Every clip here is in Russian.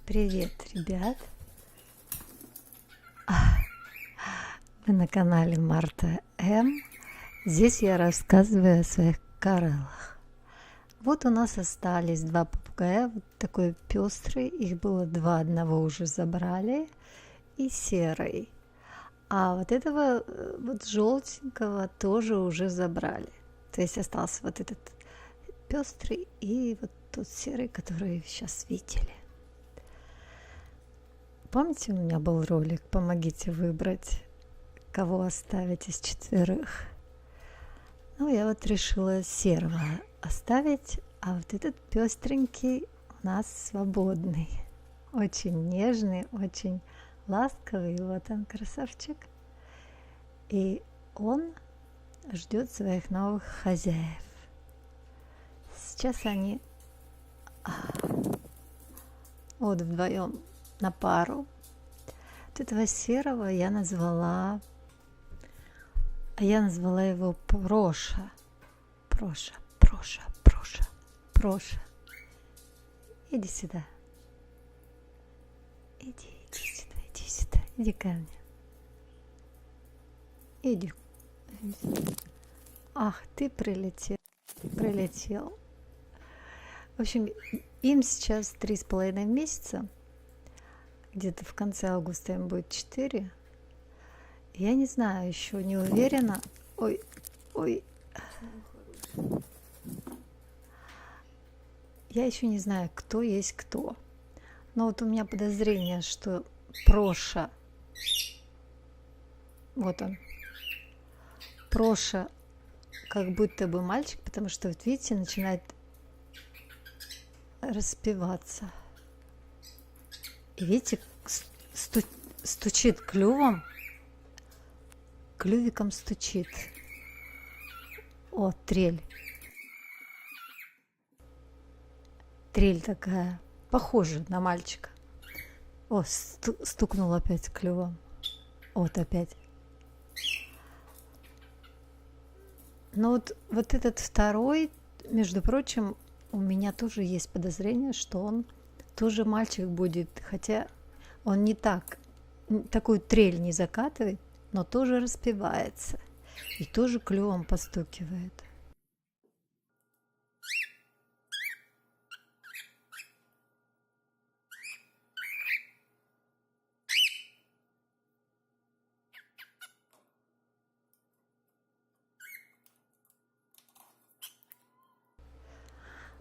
Привет, ребят! Вы на канале Марта М. Здесь я рассказываю о своих кораллах. Вот у нас остались два попугая, вот такой пестрый, их было два, одного уже забрали, и серый. А вот этого вот желтенького тоже уже забрали. То есть остался вот этот пестрый и вот тот серый, который сейчас видели. Помните, у меня был ролик «Помогите выбрать, кого оставить из четверых». Ну, я вот решила серого оставить, а вот этот пестренький у нас свободный. Очень нежный, очень ласковый. Вот он, красавчик. И он ждет своих новых хозяев. Сейчас они вот вдвоем на пару. Вот этого серого я назвала его Проша. Проша. Иди сюда. Иди сюда. Иди ко мне. Иди. Ах, ты прилетел. В общем, им сейчас 3,5 месяца. Где-то в конце августа им будет 4. Я не знаю, еще не уверена. Ой. Я еще не знаю, кто есть кто. Но вот у меня подозрение, что Проша, вот он, Проша, как будто бы мальчик, потому что, вот видите, начинает распеваться. И видите, стучит клювом, клювиком стучит. О, трель. Трель такая, похожа на мальчика. О, стукнул опять клювом. Вот опять. Но вот этот второй, между прочим, у меня тоже есть подозрение, что он тоже мальчик будет, хотя он не такую трель не закатывает, но тоже распевается и тоже клювом постукивает.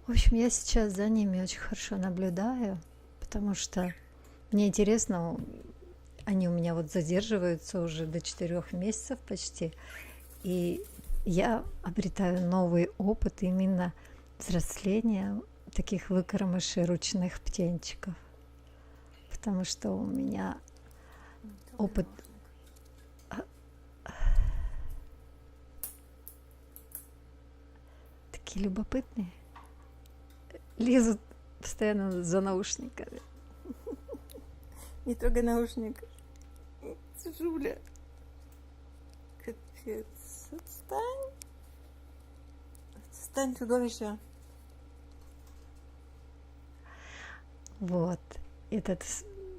В общем, я сейчас за ними очень хорошо наблюдаю, потому что мне интересно, они у меня вот задерживаются уже до 4 месяцев почти, и я обретаю новый опыт именно взросления таких выкормышей ручных птенчиков, потому что у меня опыт... Такие любопытные. Лезут постоянно за наушниками. Не трогай наушник. Жуля. Капец. Отстань. Отстань, чудовище. Вот. Этот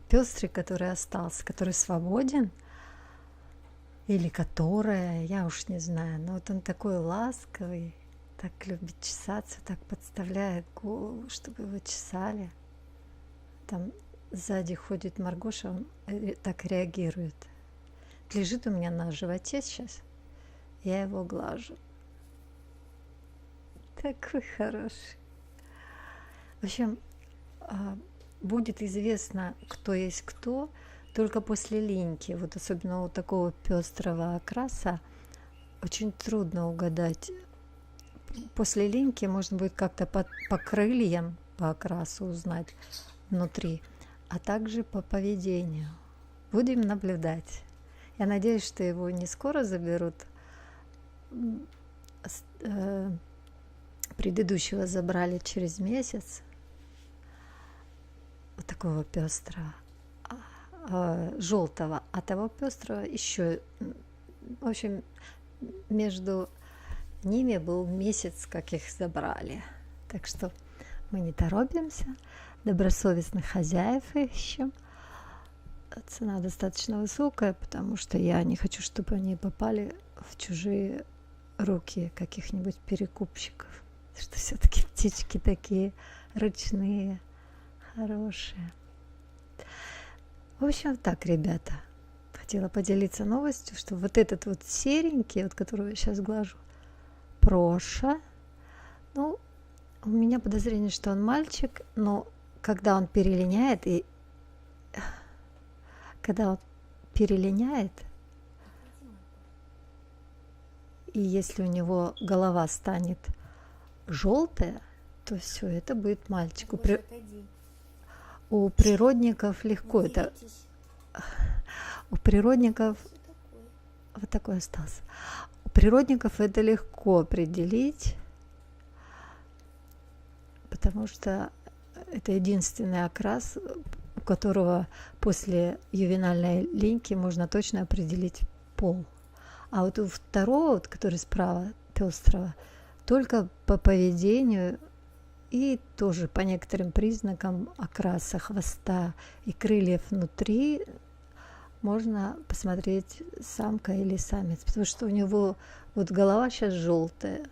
пестрый, который остался, который свободен, или которая, я уж не знаю, но вот он такой ласковый, так любит чесаться, так подставляет голову, чтобы его чесали. Там сзади ходит Маргоша, он так реагирует. Лежит у меня на животе сейчас, я его глажу. Такой хороший. В общем, будет известно, кто есть кто, только после линьки. Вот особенно у такого пестрого окраса очень трудно угадать. После линьки можно будет как-то по крыльям, по окрасу узнать внутри, а также по поведению. Будем наблюдать. Я надеюсь, что его не скоро заберут. Предыдущего забрали через месяц. Вот такого пестрого, желтого, а того пестрого еще. В общем, между ними был месяц, как их забрали. Так что Мы не торопимся, добросовестных хозяев ищем. Цена достаточно высокая, потому что я не хочу, чтобы они попали в чужие руки каких-нибудь перекупщиков. Что все-таки птички такие ручные, хорошие. В общем, так, ребята, хотела поделиться новостью, что вот этот вот серенький, вот которого я сейчас глажу, Проша, ну, у меня подозрение, что он мальчик, но когда он перелиняет, и если у него голова станет желтая, то все, это будет мальчик. У природников легко это. У природников вот такой остался. У природников это легко определить, потому что это единственный окрас, у которого после ювенальной линьки можно точно определить пол. А вот у второго, вот, который справа, пестрого, только по поведению и тоже по некоторым признакам окраса хвоста и крыльев внутри можно посмотреть, самка или самец, потому что у него вот голова сейчас желтая,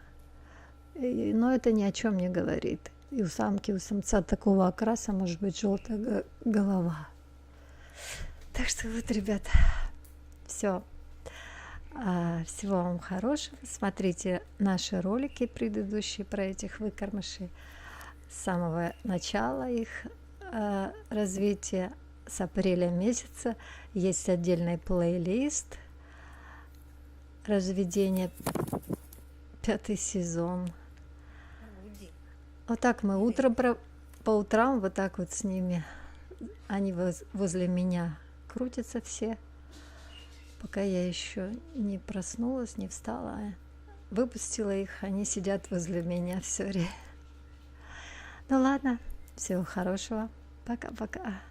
но это ни о чем не говорит. И у самки, у самца такого окраса может быть желтая голова. Так что вот, ребята, все. Всего вам хорошего. Смотрите наши ролики предыдущие про этих выкормышей с самого начала их развития, с апреля месяца. Есть отдельный плейлист разведения, 5-й сезон. Вот так мы по утрам вот так вот с ними, они возле меня крутятся все, пока я еще не проснулась, не встала, выпустила их, они сидят возле меня все время. Ну ладно, всего хорошего, пока-пока.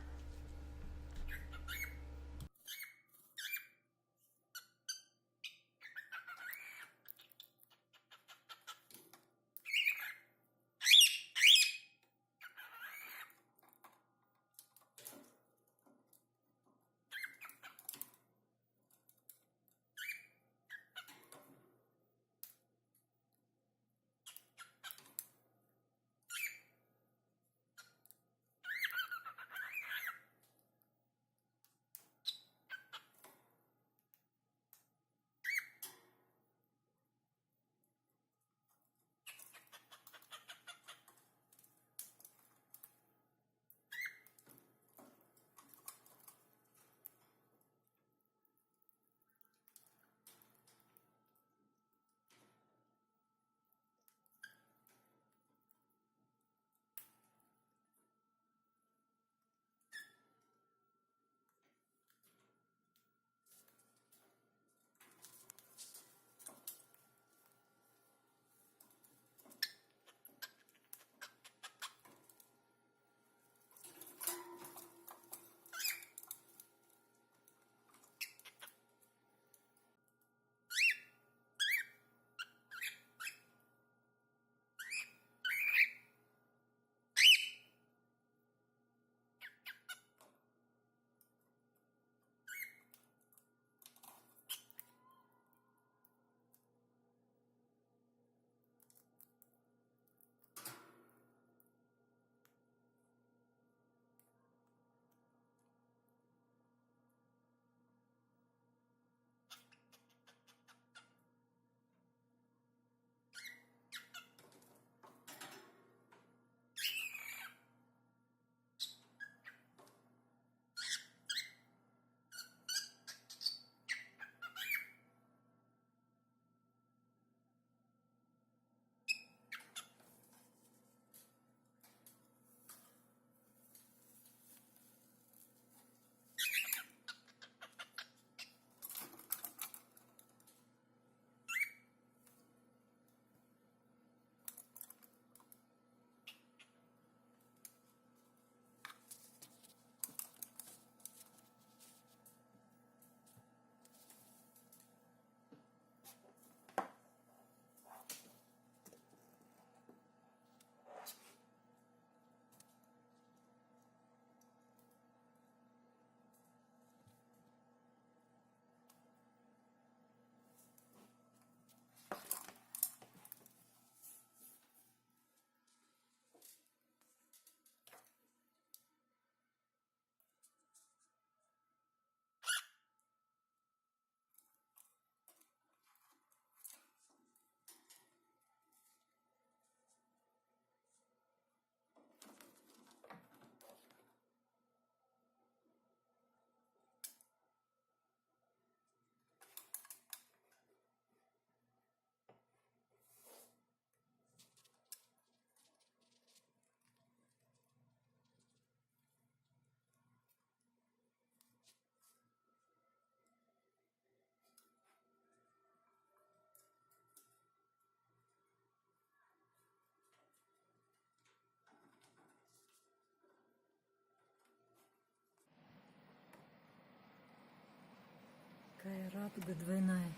Радуга двойная.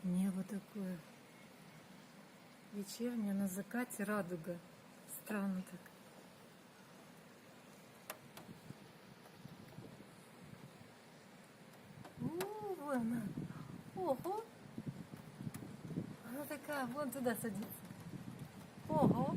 Небо такое. Вечерняя на закате радуга. Странно так. О, вон она. Ого. Она такая, вон туда садится. Ого.